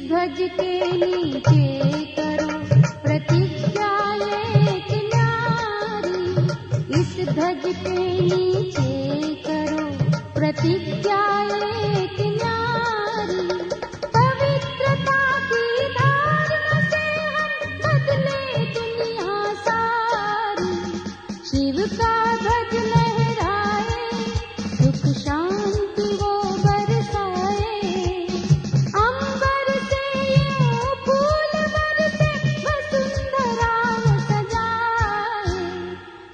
ध्वज के नीचे करो प्रतिज्ञा एक न्यारी, इस ध्वज के नीचे करो प्रतिज्ञा एक न्यारी। पवित्रता की धारण से हम बदले दुनिया सारी, शिव का ध्वज लहराए सुख शांति वो बरसाए। अंबर से यूं फूल बरसे वसुंधरा सजाए,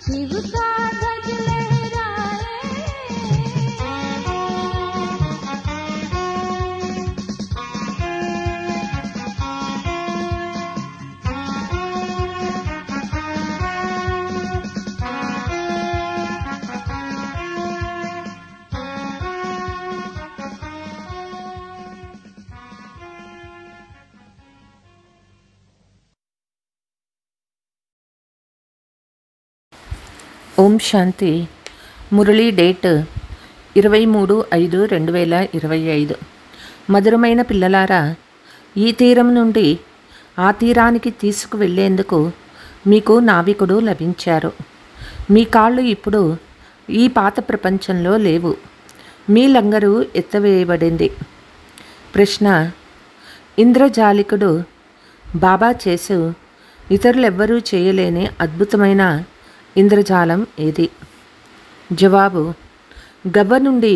शिव का ध्वज लहराए। ఓం శాంతి. మురళీ డేట్ 23/5/2025. మధురమైన పిల్లలారా, ఈ తీరం నుండి ఆ తీరానికి తీసుకువెళ్లేందుకు మీకు నావికుడు లభించారు. మీ కాళ్ళు ఇప్పుడు ఈ పాత ప్రపంచంలో లేవు. మీ లంగరు ఎత్తవేయబడింది. ప్రశ్న: ఇంద్రజాలికుడు బాబా చేసు ఇతరులెవ్వరూ చేయలేని అద్భుతమైన ఇంద్రజాలం ఏది? జవాబు: గవ్వ నుండి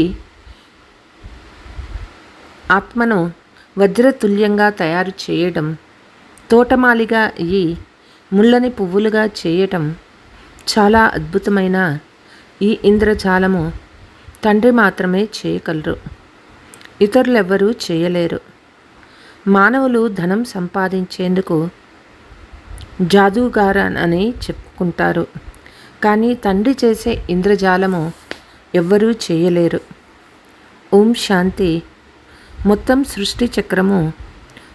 ఆత్మను వజ్రతుల్యంగా తయారు చేయడం, తోటమాలిగా అయ్యి ముళ్ళని పువ్వులుగా చేయటం చాలా అద్భుతమైన ఈ ఇంద్రజాలము తండ్రి మాత్రమే చేయగలరు. ఇతరులెవ్వరూ చేయలేరు. మానవులు ధనం సంపాదించేందుకు జాదూగారన్ అని చెప్పుకుంటారు. కానీ తండ్రి చేసే ఇంద్రజాలము ఎవ్వరూ చేయలేరు. ఓం శాంతి. మొత్తం సృష్టి చక్రము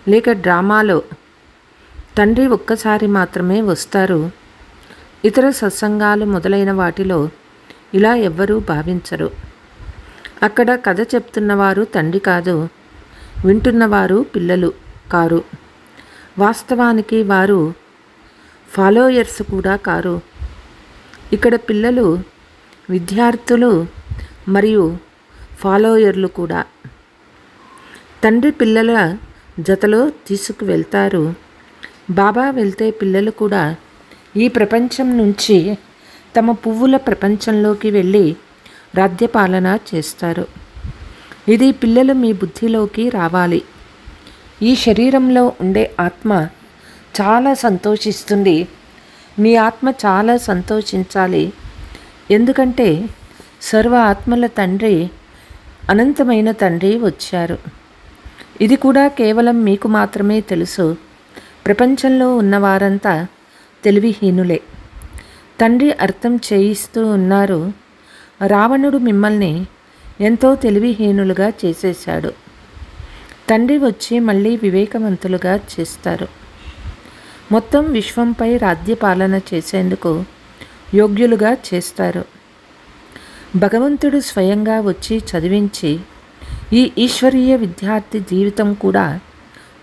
లేక డ్రామాలో తండ్రి ఒక్కసారి మాత్రమే వస్తారు. ఇతర సత్సంగాలు మొదలైన వాటిలో ఇలా ఎవ్వరూ భావించరు. అక్కడ కథ చెప్తున్నవారు తండ్రి కాదు, వింటున్నవారు పిల్లలు కారు. వాస్తవానికి వారు ఫాలోయర్స్ కూడా కారు. ఇక్కడ పిల్లలు విద్యార్థులు మరియు ఫాలోయర్లు కూడా. తండ్రి పిల్లల జతలో తీసుకువెళ్తారు. బాబా వెళ్తే పిల్లలు కూడా ఈ ప్రపంచం నుంచి తమ పువ్వుల ప్రపంచంలోకి వెళ్ళి రాజ్యపాలన చేస్తారు. ఇది పిల్లలు మీ బుద్ధిలోకి రావాలి. ఈ శరీరంలో ఉండే ఆత్మ చాలా సంతోషిస్తుంది. మీ ఆత్మ చాలా సంతోషించాలి. ఎందుకంటే సర్వ ఆత్మల తండ్రి, అనంతమైన తండ్రి వచ్చారు. ఇది కూడా కేవలం మీకు మాత్రమే తెలుసు. ప్రపంచంలో ఉన్నవారంతా తెలివిహీనులే. తండ్రి అర్థం చేయిస్తూ ఉన్నారు. రావణుడు మిమ్మల్ని ఎంతో తెలివిహీనులుగా చేసేశాడు. తండ్రి వచ్చి మళ్ళీ వివేకవంతులుగా చేస్తారు. మొత్తం విశ్వంపై రాజ్యపాలన చేసేందుకు యోగ్యులుగా చేస్తారు. భగవంతుడు స్వయంగా వచ్చి చదివించి ఈ ఈశ్వరీయ విద్యార్థి జీవితం కూడా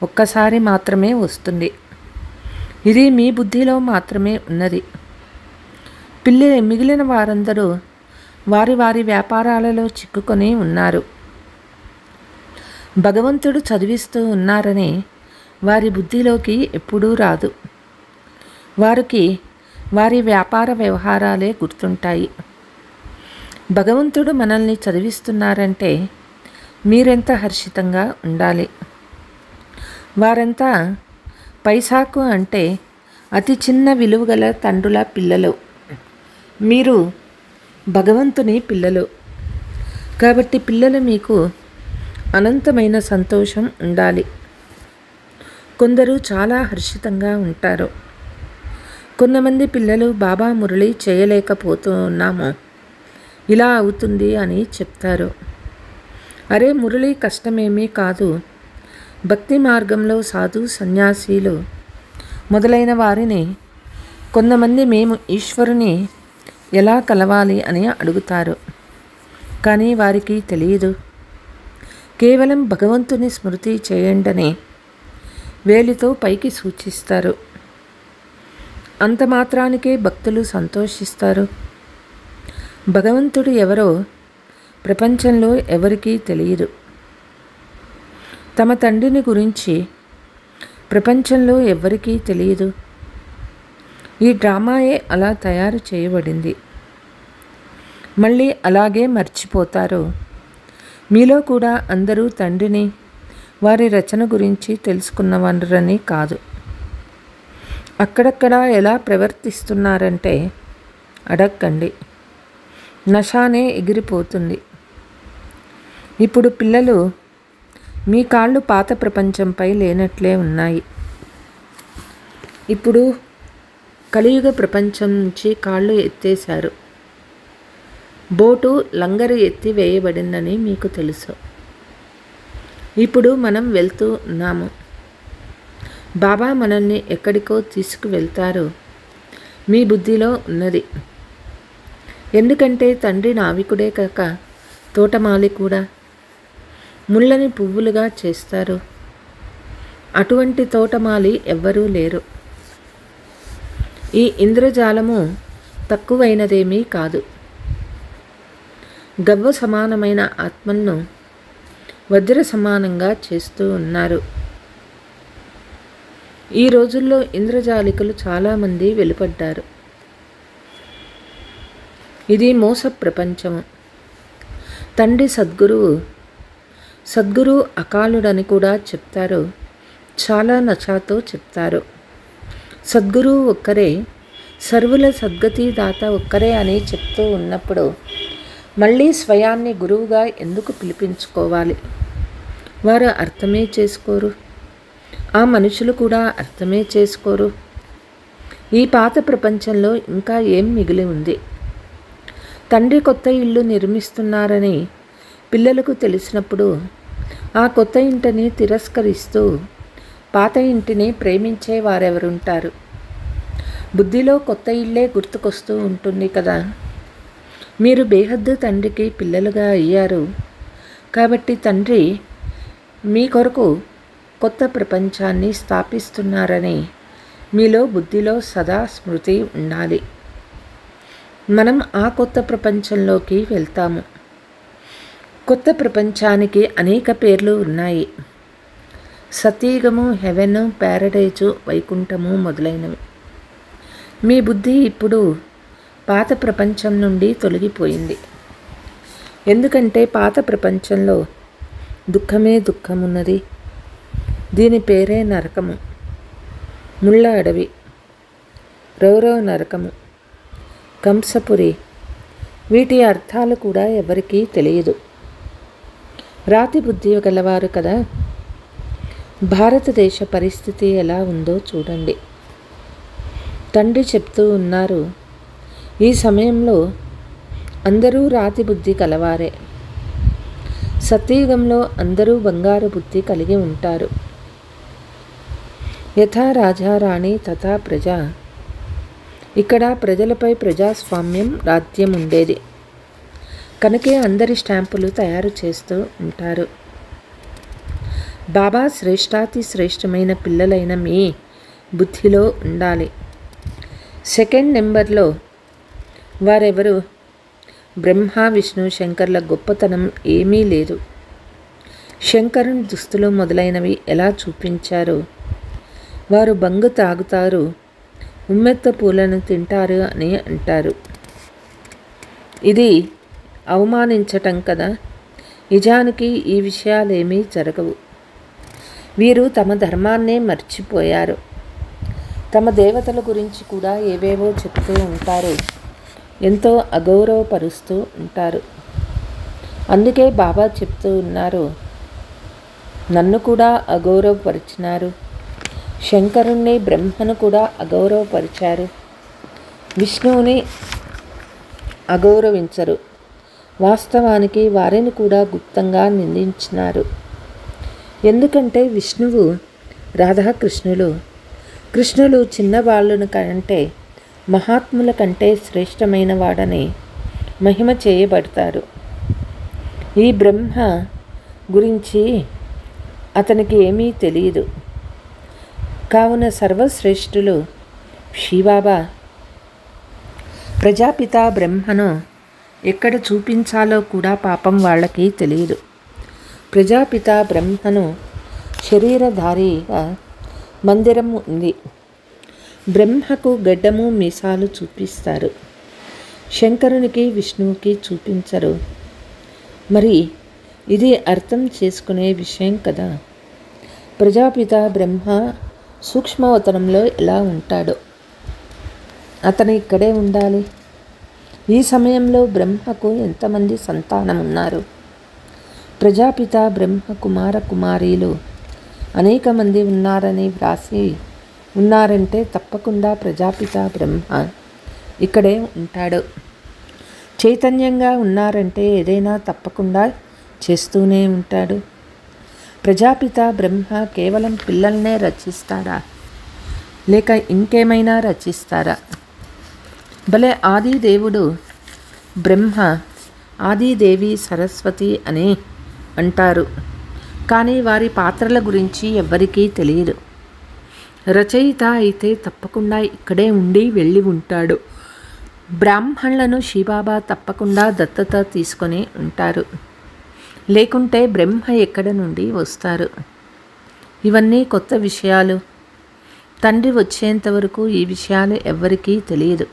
ఒక్కసారి మాత్రమే వస్తుంది. ఇది మీ బుద్ధిలో మాత్రమే ఉన్నది. మిగిలిన వారందరూ వారి వారి వ్యాపారాలలో చిక్కుకొని ఉన్నారు. భగవంతుడు చదివిస్తూ ఉన్నారని వారి బుద్ధిలోకి ఎప్పుడూ రాదు. వారికి వారి వ్యాపార వ్యవహారాలే గుర్తుంటాయి. భగవంతుడు మనల్ని చదివిస్తున్నారంటే మీరెంత హర్షితంగా ఉండాలి. వారంతా పైసాకు అంటే అతి చిన్న విలువగల తండ్రుల పిల్లలు. మీరు భగవంతుని పిల్లలు. కాబట్టి పిల్లలు మీకు అనంతమైన సంతోషం ఉండాలి. కొందరు చాలా హర్షితంగా ఉంటారు. కొంతమంది పిల్లలు బాబా మురళి చేయలేకపోతున్నాము, ఇలా అవుతుంది అని చెప్తారు. అరే, మురళి కష్టమేమీ కాదు. భక్తి మార్గంలో సాధు సన్యాసీలు మొదలైన వారిని కొంతమంది మేము ఈశ్వరుని ఎలా కలవాలి అని అడుగుతారు. కానీ వారికి తెలియదు. కేవలం భగవంతుని స్మృతి చేయండని వేలితో పైకి సూచిస్తారు. అంత మాత్రానికే భక్తులు సంతోషిస్తారు. భగవంతుడు ఎవరో ప్రపంచంలో ఎవరికీ తెలియదు. తమ తండ్రిని గురించి ప్రపంచంలో ఎవ్వరికీ తెలియదు. ఈ డ్రామాయే అలా తయారు చేయబడింది. మళ్ళీ అలాగే మర్చిపోతారు. మీలో కూడా అందరూ తండ్రిని, వారి రచన గురించి తెలుసుకున్నవారని కాదు. అక్కడక్కడ ఎలా ప్రవర్తిస్తున్నారంటే అడగండి, నషానే ఎగిరిపోతుంది. ఇప్పుడు పిల్లలు, మీ కాళ్ళు పాత ప్రపంచంపై లేనట్లే ఉన్నాయి. ఇప్పుడు కలియుగ ప్రపంచం నుంచి కాళ్ళు ఎత్తేశారు. బోటు లంగరు ఎత్తి వేయబడిందని మీకు తెలుసు. ఇప్పుడు మనం వెళ్తూ ఉన్నాము. బాబా మనల్ని ఎక్కడికో తీసుకువెళ్తారు. మీ బుద్ధిలో ఉన్నది. ఎందుకంటే తండ్రి నావికుడే కాక తోటమాలి కూడా. ముళ్ళని పువ్వులుగా చేస్తారు. అటువంటి తోటమాలి ఎవ్వరూ లేరు. ఈ ఇంద్రజాలము తక్కువైనదేమీ కాదు. గవ్వ సమానమైన ఆత్మను వజ్ర సమానంగా చేస్తూ ఉన్నారు. ఈ రోజుల్లో ఇంద్రజాలికులు చాలామంది వెలుపడ్డారు. ఇది మోస ప్రపంచము. తండ్రి సద్గురువు సద్గురు అకాలుడని కూడా చెప్తారు, చాలా నచాతో చెప్తారు. సద్గురు ఒక్కరే, సర్వుల సద్గతి దాత ఒక్కరే అని చెప్తూ ఉన్నప్పుడు మళ్ళీ స్వయాన్ని గురువుగా ఎందుకు పిలిపించుకోవాలి? వారు అర్థమే చేసుకోరు. ఆ మనుషులు కూడా అర్థమే చేసుకోరు. ఈ పాత ప్రపంచంలో ఇంకా ఏం మిగిలి ఉంది? తండ్రి కొత్త ఇల్లు నిర్మిస్తున్నారని పిల్లలకు తెలిసినప్పుడు ఆ కొత్త ఇంటిని తిరస్కరిస్తూ పాత ఇంటిని ప్రేమించే వారెవరుంటారు? బుద్ధిలో కొత్త ఇల్లే గుర్తుకొస్తూ ఉంటుంది కదా. మీరు బేహద్దు తండ్రికి పిల్లలుగా అయ్యారు కాబట్టి తండ్రి మీ కొరకు కొత్త ప్రపంచాన్ని స్థాపిస్తున్నారని మీలో బుద్ధిలో సదా స్మృతి ఉండాలి. మనం ఆ కొత్త ప్రపంచంలోకి వెళ్తాము. కొత్త ప్రపంచానికి అనేక పేర్లు ఉన్నాయి. సతీగము, హెవెన్, ప్యారడైజు, వైకుంఠము మొదలైనవి. మీ బుద్ధి ఇప్పుడు పాత ప్రపంచం నుండి తొలగిపోయింది. ఎందుకంటే పాత ప్రపంచంలో దుఃఖమే దుఃఖమున్నది. దీని పేరే నరకము, ముళ్ళ అడవి, రౌరవ నరకము, కంసపురి. వీటి అర్థాలు కూడా ఎవరికీ తెలియదు. రాతి బుద్ధి గలవారు కదా. భారతదేశ పరిస్థితి ఎలా ఉందో చూడండి. తండ్రి చెప్తూ ఉన్నారు, ఈ సమయంలో అందరూ రాతి బుద్ధి కలవారే. సత్యయుగంలో అందరూ బంగారు బుద్ధి కలిగి ఉంటారు. యథా రాజా రాణి తథా ప్రజ. ఇక్కడ ప్రజలపై ప్రజాస్వామ్యం రాజ్యం ఉండేది కనుకే అందరి స్టాంపులు తయారు చేస్తూ ఉంటారు. బాబా శ్రేష్టాతి శ్రేష్టమైన పిల్లలైన మీ బుద్ధిలో ఉండాలి. సెకండ్ నెంబర్లో వారెవరు? బ్రహ్మ, విష్ణు, శంకర్ల గొప్పతనం ఏమీ లేదు. శంకరుని దుస్తులు మొదలైనవి ఎలా చూపించారు? వారు బంగు తాగుతారు, ఉమ్మెత్త పూలను తింటారు అని అంటారు. ఇది అవమానించటం కదా. నిజానికి ఈ విషయాలేమీ జరగవు. వీరు తమ ధర్మాన్నే మర్చిపోయారు. తమ దేవతల గురించి కూడా ఏవేవో చెప్తూ ఉంటారు, ఎంతో అగౌరవపరుస్తూ ఉంటారు. అందుకే బాబా చెప్తూ ఉన్నారు, నన్ను కూడా అగౌరవపరిచినారు, శంకరుణ్ణి, బ్రహ్మను కూడా అగౌరవపరిచారు, విష్ణువుని అగౌరవించరు. వాస్తవానికి వారిని కూడా గుప్తంగా నిందించినారు. ఎందుకంటే విష్ణువు రాధాకృష్ణులు, కృష్ణులు చిన్నవాళ్ళను కంటే మహాత్ముల కంటే శ్రేష్టమైన వాడని మహిమ చేయబడతారు. ఈ బ్రహ్మ గురించి అతనికి ఏమీ తెలియదు. కావున సర్వశ్రేష్ఠులు శివబాబా ప్రజాపిత బ్రహ్మను ఎక్కడ చూపించాలో కూడా పాపం వాళ్ళకి తెలియదు. ప్రజాపిత బ్రహ్మను శరీరధారిగా మందిరం ఉంది. బ్రహ్మకు గడ్డము మీసాలు చూపిస్తారు, శంకరునికి విష్ణువుకి చూపించరు. మరి ఇది అర్థం చేసుకునే విషయం కదా. ప్రజాపిత బ్రహ్మ సూక్ష్మవతనంలో ఎలా ఉంటాడో అతను ఇక్కడే ఉండాలి. ఈ సమయంలో బ్రహ్మకు ఎంతమంది సంతానం ఉన్నారు? ప్రజాపిత బ్రహ్మ కుమార కుమారీలు అనేక మంది ఉన్నారని వ్రాసి ఉన్నారంటే తప్పకుండా ప్రజాపిత బ్రహ్మ ఇక్కడే ఉంటాడు. చైతన్యంగా ఉన్నారంటే ఏదైనా తప్పకుండా చేస్తూనే ఉంటాడు. ప్రజాపిత బ్రహ్మ కేవలం పిల్లల్నే రచిస్తాడా లేక ఇంకేమైనా రచిస్తారా? భలే ఆదిదేవుడు బ్రహ్మ, ఆదిదేవి సరస్వతి అని అంటారు. కానీ వారి పాత్రల గురించి ఎవ్వరికీ తెలియదు. రచయిత అయితే తప్పకుండా ఇక్కడే ఉండి వెళ్ళి ఉంటాడు. బ్రాహ్మణులను శివబాబా తప్పకుండా దత్తత తీసుకొని ఉంటారు. లేకుంటే బ్రహ్మ ఎక్కడ నుండి వస్తారు? ఇవన్నీ కొత్త విషయాలు. తండ్రి వచ్చేంత వరకు ఈ విషయాలు ఎవ్వరికీ తెలియదు.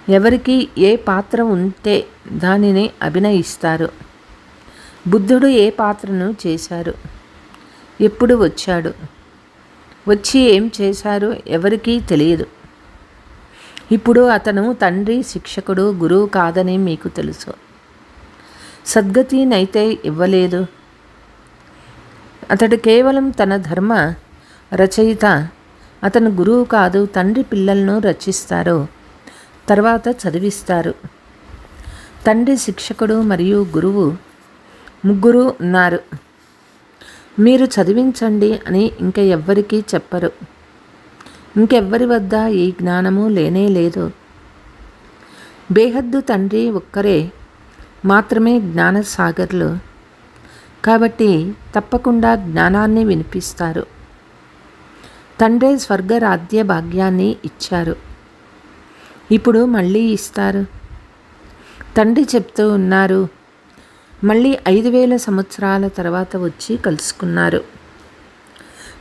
ఎవరికి ఏ పాత్ర ఉంటే దానిని అభినయిస్తారు. బుద్ధుడు ఏ పాత్రను చేశారు, ఎప్పుడు వచ్చాడు, వచ్చి ఏం చేశారు ఎవరికీ తెలియదు. ఇప్పుడు అతను తండ్రి, శిక్షకుడు, గురువు కాదని మీకు తెలుసు. సద్గతినైతే ఇవ్వలేదు. అతడు కేవలం తన ధర్మ రచయిత. అతను గురువు కాదు. తండ్రి పిల్లలను రచిస్తారు, తర్వాత చదివిస్తారు. తండ్రి, శిక్షకుడు మరియు గురువు ముగ్గురు ఉన్నారు. మీరు చదివించండి అని ఎవ్వరికీ చెప్పరు. ఇంకెవ్వరి వద్ద ఈ జ్ఞానము లేనే లేదు. బేహద్దు తండ్రి ఒక్కరే మాత్రమే జ్ఞానసాగర్లు. కాబట్టి తప్పకుండా జ్ఞానాన్ని వినిపిస్తారు. తండ్రే స్వర్గరాజ్య భాగ్యాన్ని ఇచ్చారు, ఇప్పుడు మళ్ళీ ఇస్తారు. తండ్రి చెప్తూ ఉన్నారు, మళ్ళీ 5000 సంవత్సరాల తర్వాత వచ్చి కలుసుకున్నారు.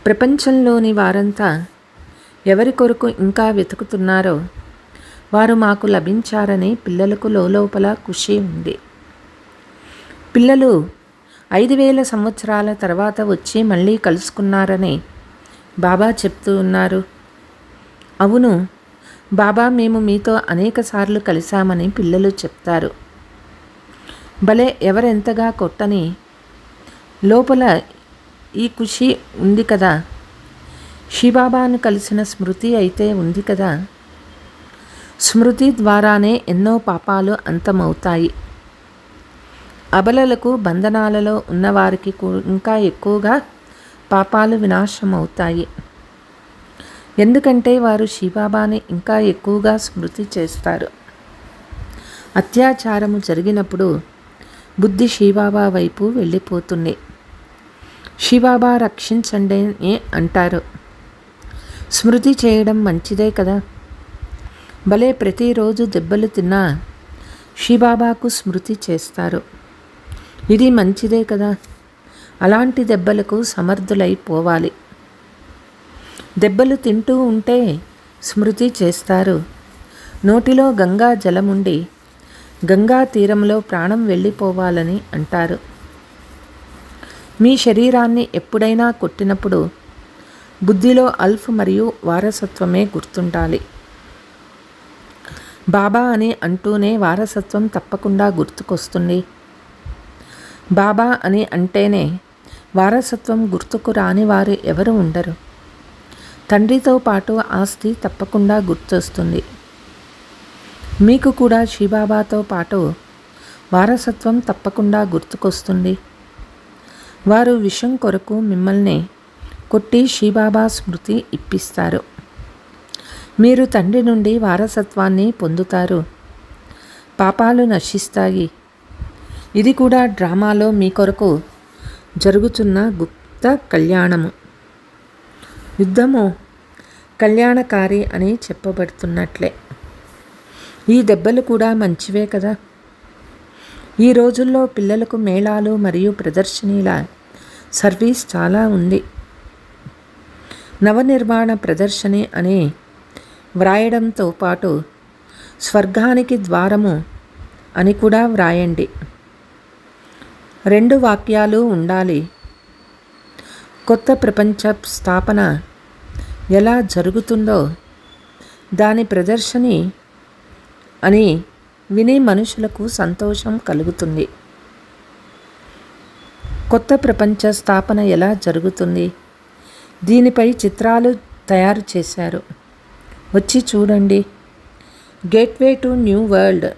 ప్రపంచంలోని వారంతా ఎవరి కొరకు ఇంకా వెతుకుతున్నారో వారు మాకు లభించారని పిల్లలకు లోపల ఖుషి ఉంది. పిల్లలు 5000 సంవత్సరాల తర్వాత వచ్చి మళ్ళీ కలుసుకున్నారని బాబా చెప్తూ ఉన్నారు. అవును బాబా, మేము మీతో అనేకసార్లు కలిశామని పిల్లలు చెప్తారు. భలే, ఎవరెంతగా కొట్టని లోపల ఈ ఖుషి ఉంది కదా. శివబాబాను కలిసిన స్మృతి అయితే ఉంది కదా. స్మృతి ద్వారానే ఎన్నో పాపాలు అంతమవుతాయి. అబలలకు, బంధనాలలో ఉన్నవారికి ఇంకా ఎక్కువగా పాపాలు వినాశమవుతాయి. ఎందుకంటే వారు శివబాబాని ఇంకా ఎక్కువగా స్మృతి చేస్తారు. అత్యాచారము జరిగినప్పుడు బుద్ధి శివబాబా వైపు వెళ్ళిపోతుంది. శివబాబా రక్షించండి అని అంటారు. స్మృతి చేయడం మంచిదే కదా. భలే, ప్రతిరోజు దెబ్బలు తిన్నా శివబాబాకు స్మృతి చేస్తారు. ఇది మంచిదే కదా. అలాంటి దెబ్బలకు సమర్థులైపోవాలి. దెబ్బలు తింటూ ఉంటే స్మృతి చేస్తారు. నోటిలో గంగా జలముండి గంగా తీరంలో ప్రాణం వెళ్ళిపోవాలని అంటారు. మీ శరీరాన్ని ఎప్పుడైనా కొట్టినప్పుడు బుద్ధిలో అల్ఫ్ మరియు వారసత్వమే గుర్తుండాలి. బాబా అని అంటూనే వారసత్వం తప్పకుండా గుర్తుకొస్తుంది. బాబా అని అంటేనే వారసత్వం గుర్తుకు రాని వారు ఎవరు ఉండరు. తండ్రితో పాటు ఆస్తి తప్పకుండా గుర్తొస్తుంది. మీకు కూడా శివబాబాతో పాటు వారసత్వం తప్పకుండా గుర్తుకొస్తుంది. వారు విషం కొరకు మిమ్మల్ని కొట్టి శివబాబా స్మృతి ఇప్పిస్తారు. మీరు తండ్రి నుండి వారసత్వాన్ని పొందుతారు. పాపాలు నశిస్తాయి. ఇది కూడా డ్రామాలో మీ కొరకు జరుగుతున్న గుప్త కళ్యాణము. యుద్ధము కళ్యాణకారి అని చెప్పబడుతున్నట్లే ఈ దెబ్బలు కూడా మంచివే కదా. ఈ రోజుల్లో పిల్లలకు మేళాలు మరియు ప్రదర్శనీల సర్వీస్ చాలా ఉంది. నవనిర్మాణ ప్రదర్శని అని వ్రాయడంతో పాటు స్వర్గానికి ద్వారము అని కూడా వ్రాయండి. 2 వాక్యాలు ఉండాలి. కొత్త ప్రపంచ స్థాపన ఎలా జరుగుతుందో దాని ప్రదర్శని అని విని మనుషులకు సంతోషం కలుగుతుంది. కొత్త ప్రపంచ స్థాపన ఎలా జరుగుతుంది, దీనిపై చిత్రాలు తయారు చేశారు. వచ్చి చూడండి. Gateway to new world.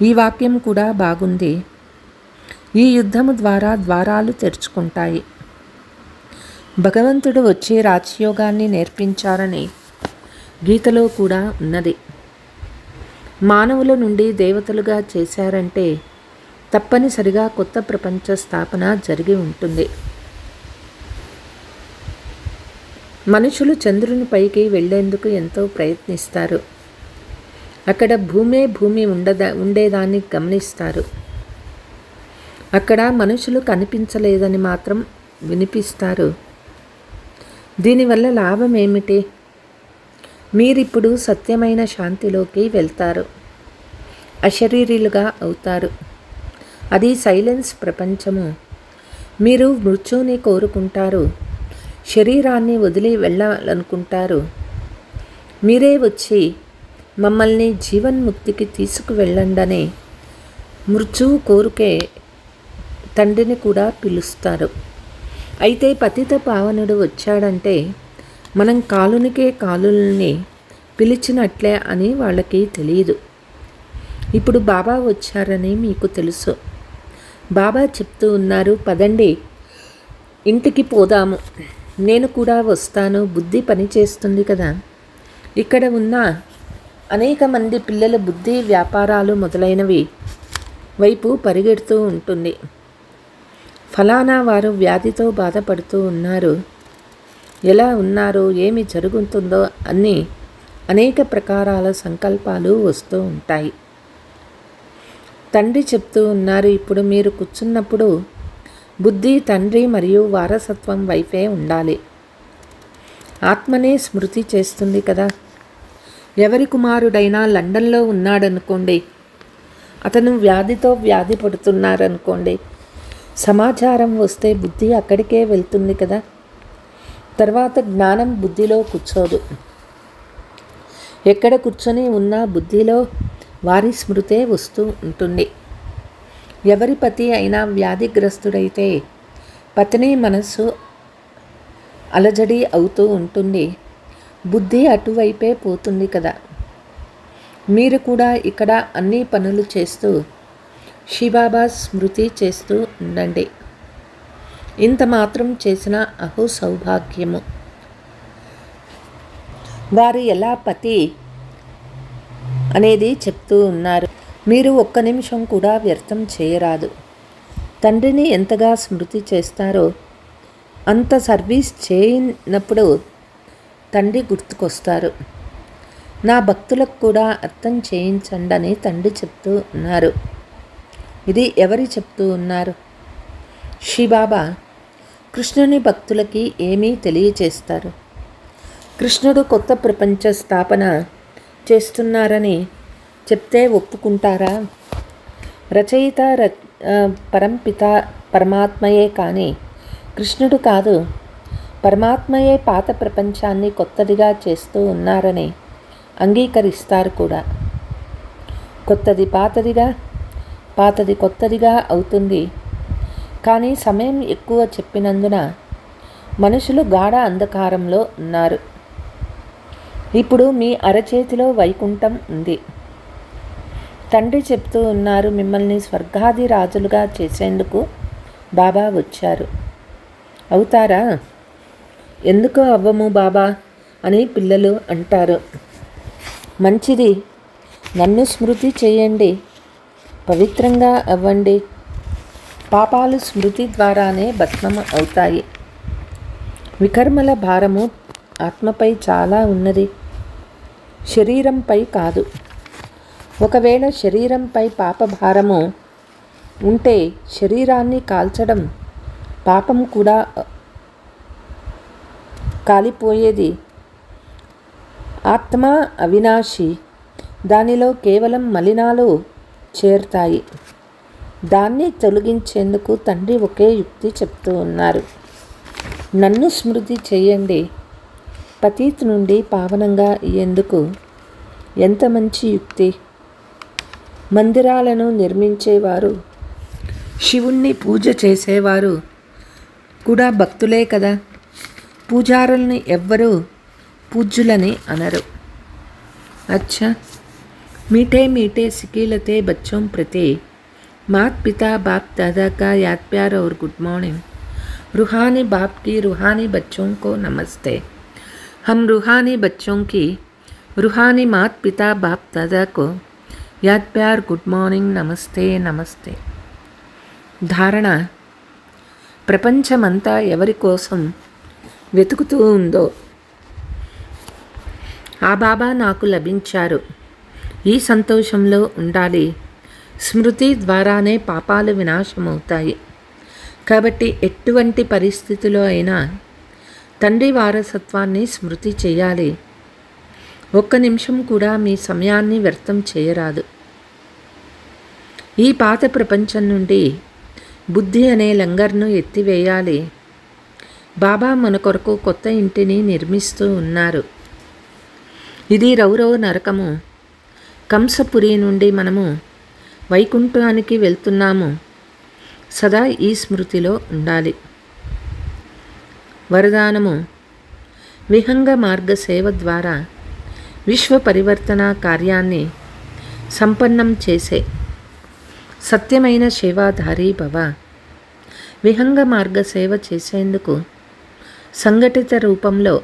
ఈ వాక్యం కూడా బాగుంది. ఈ యుద్ధము ద్వారా ద్వారాలు తెరుచుకుంటాయి. భగవంతుడు వచ్చి రాజయోగాన్ని నేర్పించారని గీతలో కూడా ఉన్నది. మానవుల నుండి దేవతలుగా చేశారంటే తప్పనిసరిగా కొత్త ప్రపంచ స్థాపన జరిగి ఉంటుంది. మనుషులు చంద్రునిపైకి వెళ్లేందుకు ఎంతో ప్రయత్నిస్తారు. అక్కడ భూమి ఉండేదాన్ని గమనిస్తారు. అక్కడ మనుషులు కనిపించలేదని మాత్రం వినిపిస్తారు. దీనివల్ల లాభం ఏమిటి? మీరిప్పుడు సత్యమైన శాంతిలోకి వెళ్తారు. అశరీరులుగా అవుతారు. అది సైలెన్స్ ప్రపంచము. మీరు మృత్యువుని కోరుకుంటారు, శరీరాన్ని వదిలి వెళ్ళాలనుకుంటారు. మీరే వచ్చి మమ్మల్ని జీవన్ముక్తికి తీసుకువెళ్ళండని మృత్యువు కోరుకే తండ్రిని కూడా పిలుస్తారు. అయితే పతిత పావనుడు వచ్చాడంటే మనం కాలునికే కాలుల్ని పిలిచినట్లే అని వాళ్ళకి తెలియదు. ఇప్పుడు బాబా వచ్చారని మీకు తెలుసు. బాబా చెప్తూ ఉన్నారు, పదండి ఇంటికి పోదాము, నేను కూడా వస్తాను. బుద్ధి పనిచేస్తుంది కదా. ఇక్కడ ఉన్న అనేక మంది పిల్లల బుద్ధి వ్యాపారాలు మొదలైనవి వైపు పరిగెడుతూ ఉంటుంది. ఫలానా వారు వ్యాధితో బాధపడుతూ ఉన్నారు, ఎలా ఉన్నారో, ఏమి జరుగుతుందో అన్నీ అనేక ప్రకారాల సంకల్పాలు వస్తూ ఉంటాయి. తండ్రి చెప్తూ ఉన్నారు, ఇప్పుడు మీరు కూర్చున్నప్పుడు బుద్ధి తండ్రి మరియు వారసత్వం వైపే ఉండాలి. ఆత్మనే స్మృతి చేస్తుంది కదా. ఎవరి కుమారుడైనా లండన్లో ఉన్నాడనుకోండి, అతను వ్యాధితో వ్యాధి పడుతున్నారనుకోండి, సమాచారం వస్తే బుద్ధి అక్కడికే వెళ్తుంది కదా. తర్వాత జ్ఞానం బుద్ధిలో కూర్చోదు. ఎక్కడ కూర్చొని ఉన్నా బుద్ధిలో వారి స్మృతే వస్తూ ఉంటుంది. ఎవరి పతి అయినా వ్యాధిగ్రస్తుడైతే పత్ని మనస్సు అలజడి అవుతూ ఉంటుంది, బుద్ధి అటువైపే పోతుంది కదా. మీరు కూడా ఇక్కడ అన్ని పనులు చేస్తూ శివబాబా స్మృతి చేస్తూ ఉండండి. ఇంత మాత్రం చేసిన అహో సౌభాగ్యము. వారు ఎలా పతి అనేది చెప్తూ ఉన్నారు. మీరు ఒక్క నిమిషం కూడా వ్యర్థం చేయరాదు. తండ్రిని ఎంతగా స్మృతి చేస్తారో అంత సర్వీస్ చేయనప్పుడు తండ్రి గుర్తుకొస్తారు. నా భక్తులకు కూడా అర్థం చేయించండి అని తండ్రి చెప్తూ ఉన్నారు. ఇది ఎవరు చెప్తూ ఉన్నారు? శివబాబా కృష్ణుని భక్తులకి ఏమీ తెలియచేస్తారు. కృష్ణుడు కొత్త ప్రపంచ స్థాపన చేస్తున్నారని చెప్తే ఒప్పుకుంటారా? రచయిత పరంపిత పరమాత్మయే కానీ కృష్ణుడు కాదు. పరమాత్మయే పాత ప్రపంచాన్ని కొత్తదిగా చేస్తూ ఉన్నారని అంగీకరిస్తారు కూడా. కొత్తది పాతదిగా, పాతది కొత్తదిగా అవుతుంది. కానీ సమయం ఎక్కువ చెప్పినందున మనుషులు గాఢ అంధకారంలో ఉన్నారు. ఇప్పుడు మీ అరచేతిలో వైకుంఠం ఉంది. తండ్రి చెప్తూ ఉన్నారు, మిమ్మల్ని స్వర్గాది రాజులుగా చేసేందుకు బాబా వచ్చారు. అవుతారా? ఎందుకు అవ్వము బాబా అని పిల్లలు అంటారు. మంచిది, నన్ను స్మృతి చేయండి, పవిత్రంగా అవ్వండి. పాపాలు స్మృతి ద్వారానే భస్మం అవుతాయి. వికర్మల భారము ఆత్మపై చాలా ఉన్నది, శరీరంపై కాదు. ఒకవేళ శరీరంపై పాపభారము ఉంటే శరీరాన్ని కాల్చడం పాపం కూడా కాలిపోయేది. ఆత్మ అవినాశి, దానిలో కేవలం మలినాలు చేరుతాయి. దాన్ని తొలగించేందుకు తండ్రి ఒకే యుక్తి చెప్తూ ఉన్నారు. నన్ను స్మృతి చేయండి, పతీత్ నుండి పావనంగా అయ్యేందుకు. ఎంత మంచి యుక్తి! మందిరాలను నిర్మించేవారు, శివుణ్ణి పూజ చేసేవారు కూడా భక్తులే కదా. పూజారుల్ని ఎవ్వరూ పూజ్యులని అనరు. అచ్చా, मीठे मीठे सिकीलते बच्चों प्रति मात पिता बाप दादा का याद प्यार और गुड मॉर्निंग. रूहानी बाप की रूहानी बच्चों को नमस्ते. हम रूहानी बच्चों की रूहानी मात पिता बाप दादा को याद प्यार गुड मॉर्निंग नमस्ते नमस्ते. ధారణ: ప్రపంచమంతా ఎవరి కోసం వెతుకుతూ ఉందో ఆ బాబా నాకు లభించారు. ఈ సంతోషంలో ఉండాలి. స్మృతి ద్వారానే పాపాలు వినాశమవుతాయి. కాబట్టి ఎటువంటి పరిస్థితిలో అయినా తండ్రి వారసత్వాన్ని స్మృతి చేయాలి. ఒక్క నిమిషం కూడా మీ సమయాన్ని వ్యర్థం చేయరాదు. ఈ పాత ప్రపంచం నుండి బుద్ధి అనే లంగర్ను ఎత్తివేయాలి. బాబా మన కొరకు కొత్త ఇంటిని నిర్మిస్తూ ఉన్నారు. ఇది రౌరవ నరకము. కంసపురి నుండి మనము వైకుంఠానికి వెళ్తున్నాము. సదా ఈ స్మృతిలో ఉండాలి. వరదానము: విహంగ మార్గ సేవ ద్వారా విశ్వ పరివర్తన కార్యాన్ని సంపన్నం చేసే సత్యమైన సేవాధారి భవ. విహంగ మార్గ సేవ చేసేందుకు సంఘటిత రూపంలో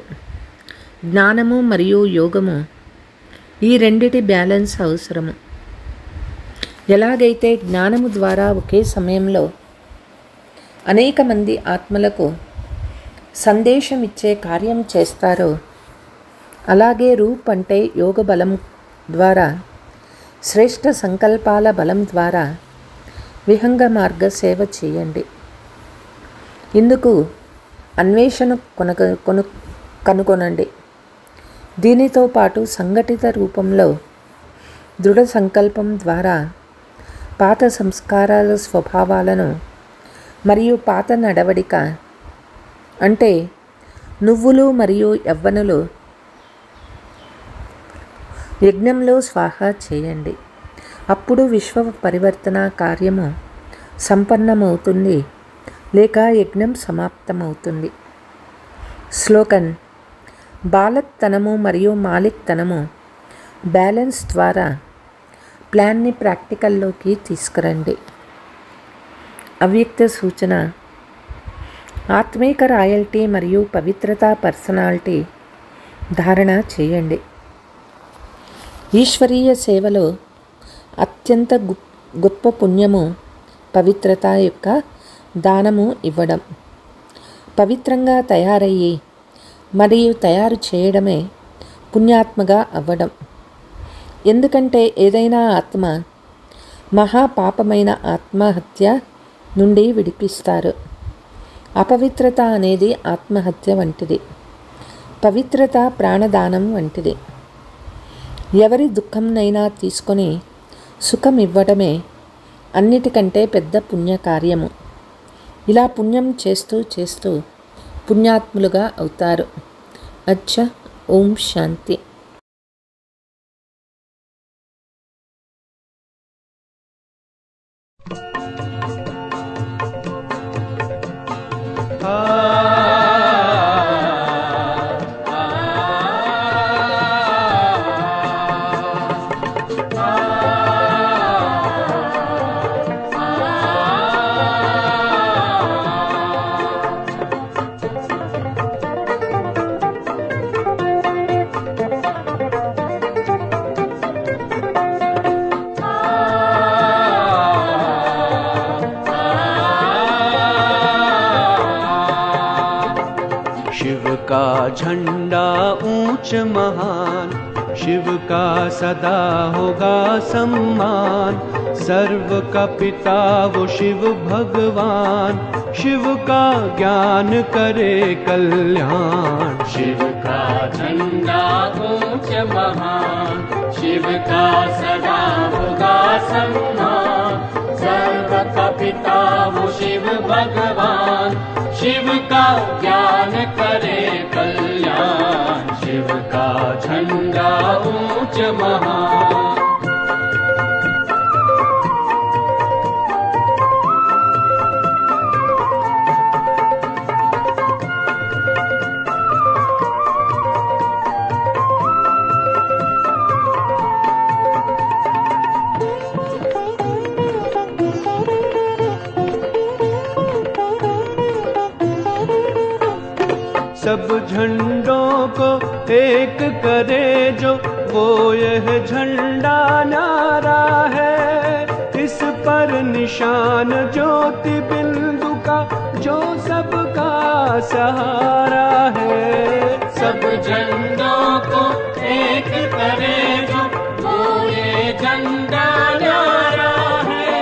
జ్ఞానము మరియు యోగము, ఈ రెండిటి బ్యాలెన్స్ అవసరము. ఎలాగైతే జ్ఞానము ద్వారా ఒకే సమయంలో అనేక మంది ఆత్మలకు సందేశం ఇచ్చే కార్యం చేస్తారో, అలాగే రూప్ అంటే యోగ బలం ద్వారా, శ్రేష్ఠ సంకల్పాల బలం ద్వారా విహంగ మార్గ సేవ చేయండి. ఇందుకు అన్వేషణ కనుగొనండి. దీనితో పాటు సంఘటిత రూపంలో దృఢ సంకల్పం ద్వారా పాత సంస్కారాల స్వభావాలను మరియు పాత నడవడిక అంటే నువ్వులు మరియు యవ్వనులు యజ్ఞంలో స్వాహా చేయండి. అప్పుడు విశ్వ పరివర్తన కార్యము సంపన్నమవుతుంది లేక యజ్ఞం సమాప్తమవుతుంది. స్లోగన్: బాలక్ తనము మరియు మాలిక్ తనము బ్యాలెన్స్ ద్వారా ప్లాన్ని ప్రాక్టికల్లోకి తీసుకురండి. అవ్యక్త సూచన: ఆత్మీక రాయల్టీ మరియు పవిత్రతా పర్సనాలిటీ ధారణ చేయండి. ఈశ్వరీయ సేవలో అత్యంత గొప్ప పుణ్యము పవిత్రత యొక్క దానము ఇవ్వడం. పవిత్రంగా తయారయ్యి మరియు తయారు చేయడమే పుణ్యాత్మగా అవ్వడం. ఎందుకంటే ఏదైనా ఆత్మ మహాపాపమైన ఆత్మహత్య నుండి విడిపిస్తారు. అపవిత్రత అనేది ఆత్మహత్య వంటిది. పవిత్రత ప్రాణదానం వంటిది. ఎవరి దుఃఖంనైనా తీసుకొని సుఖం ఇవ్వడమే అన్నిటికంటే పెద్ద పుణ్యకార్యము. ఇలా పుణ్యం చేస్తూ చేస్తూ పుణ్యాత్ములుగా అవుతారు. అచ్చా. ఓం శాంతి. शिव का झंडा ऊंच महान, शिव का सदा होगा सम्मान। सर्व का पिता वो शिव भगवान, शिव का ज्ञान करे कल्याण। शिव का झंडा ऊंच महान, शिव का सदा होगा सम्मान। सर्व का पिता वो शिव भगवान, शिव का ज्ञान करे कल्याण। शिव का झंडा ऊंच महान। सब झंडों को एक करे जो, वो यह झंडा न्यारा है। इस पर निशान ज्योति बिंदु का, जो सबका सहारा है। सब झंडों को एक करे जो, वो ये झंडा न्यारा है।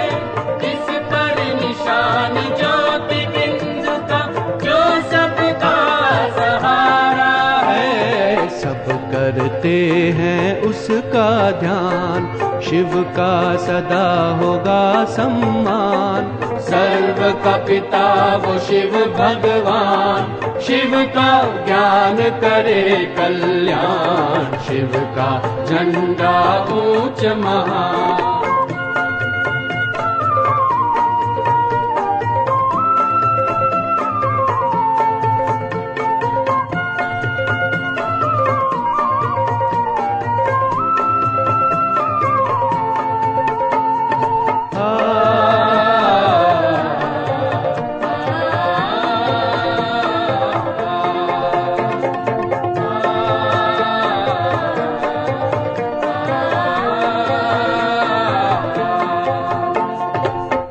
इस पर निशान ज्योति बिंदु का, जो सबका सहारा है। सब करते हैं उसका ध्यान, शिव का सदा होगा सम्मान। सर्व का पिता वो शिव भगवान, शिव का ज्ञान करे कल्याण, शिव का झंडा ऊंच महान।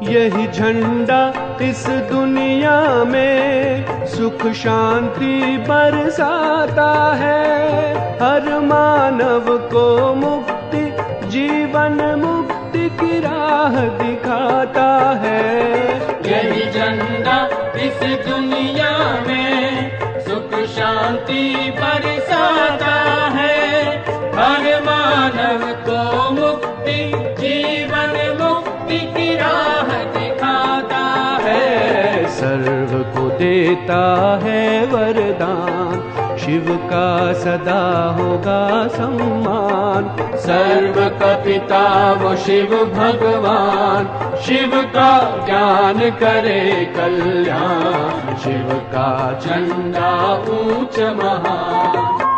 यही झंडा इस दुनिया में सुख शांति बरसाता है, हर मानव को मुक्ति जीवन मुक्ति की राह दिखाता है। यही झंडा इस दुनिया में सुख शांति बरसाता है, हर मानव को मुक्ति जीवन मुक्ति की राह दिखाता है। सर्व को देता है वरदान, शिव का सदा होगा सम्मान। सर्व का पिता वो शिव भगवान, शिव का ज्ञान करे कल्याण, शिव का झंडा ऊंच महान।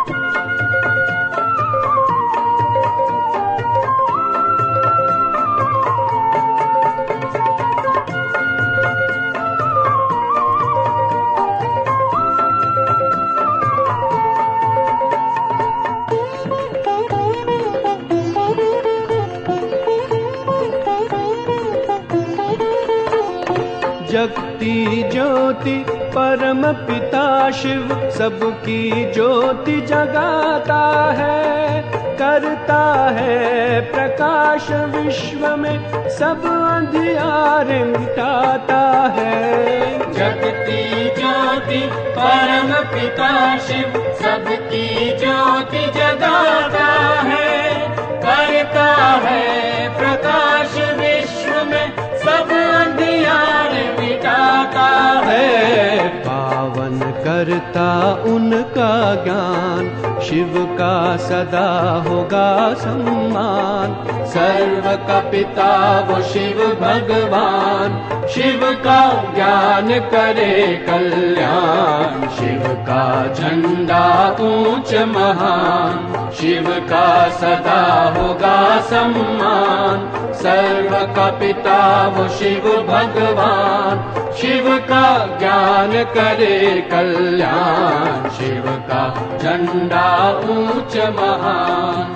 जगती ज्योति परम पिता शिव सबकी ज्योति जगाता है, करता है प्रकाश विश्व में सब अंधियारे मिटाता है। जगती ज्योति परम पिता शिव सबकी ज्योति जगाता है, करता है प्रकाश विश्व में सब अंधियारे मिटाता है। पावन करता उनका ज्ञान, शिव का सदा होगा सम्मान। सर्व का पिता वो शिव भगवान, शिव का ज्ञान करे कल्याण, शिव का झंडा ऊंच महान, शिव का सदा होगा सम्मान। सर्व का पिता वो शिव भगवान, शिव का ज्ञान करे कल्याण, शिव का झंडा ऊंच महान।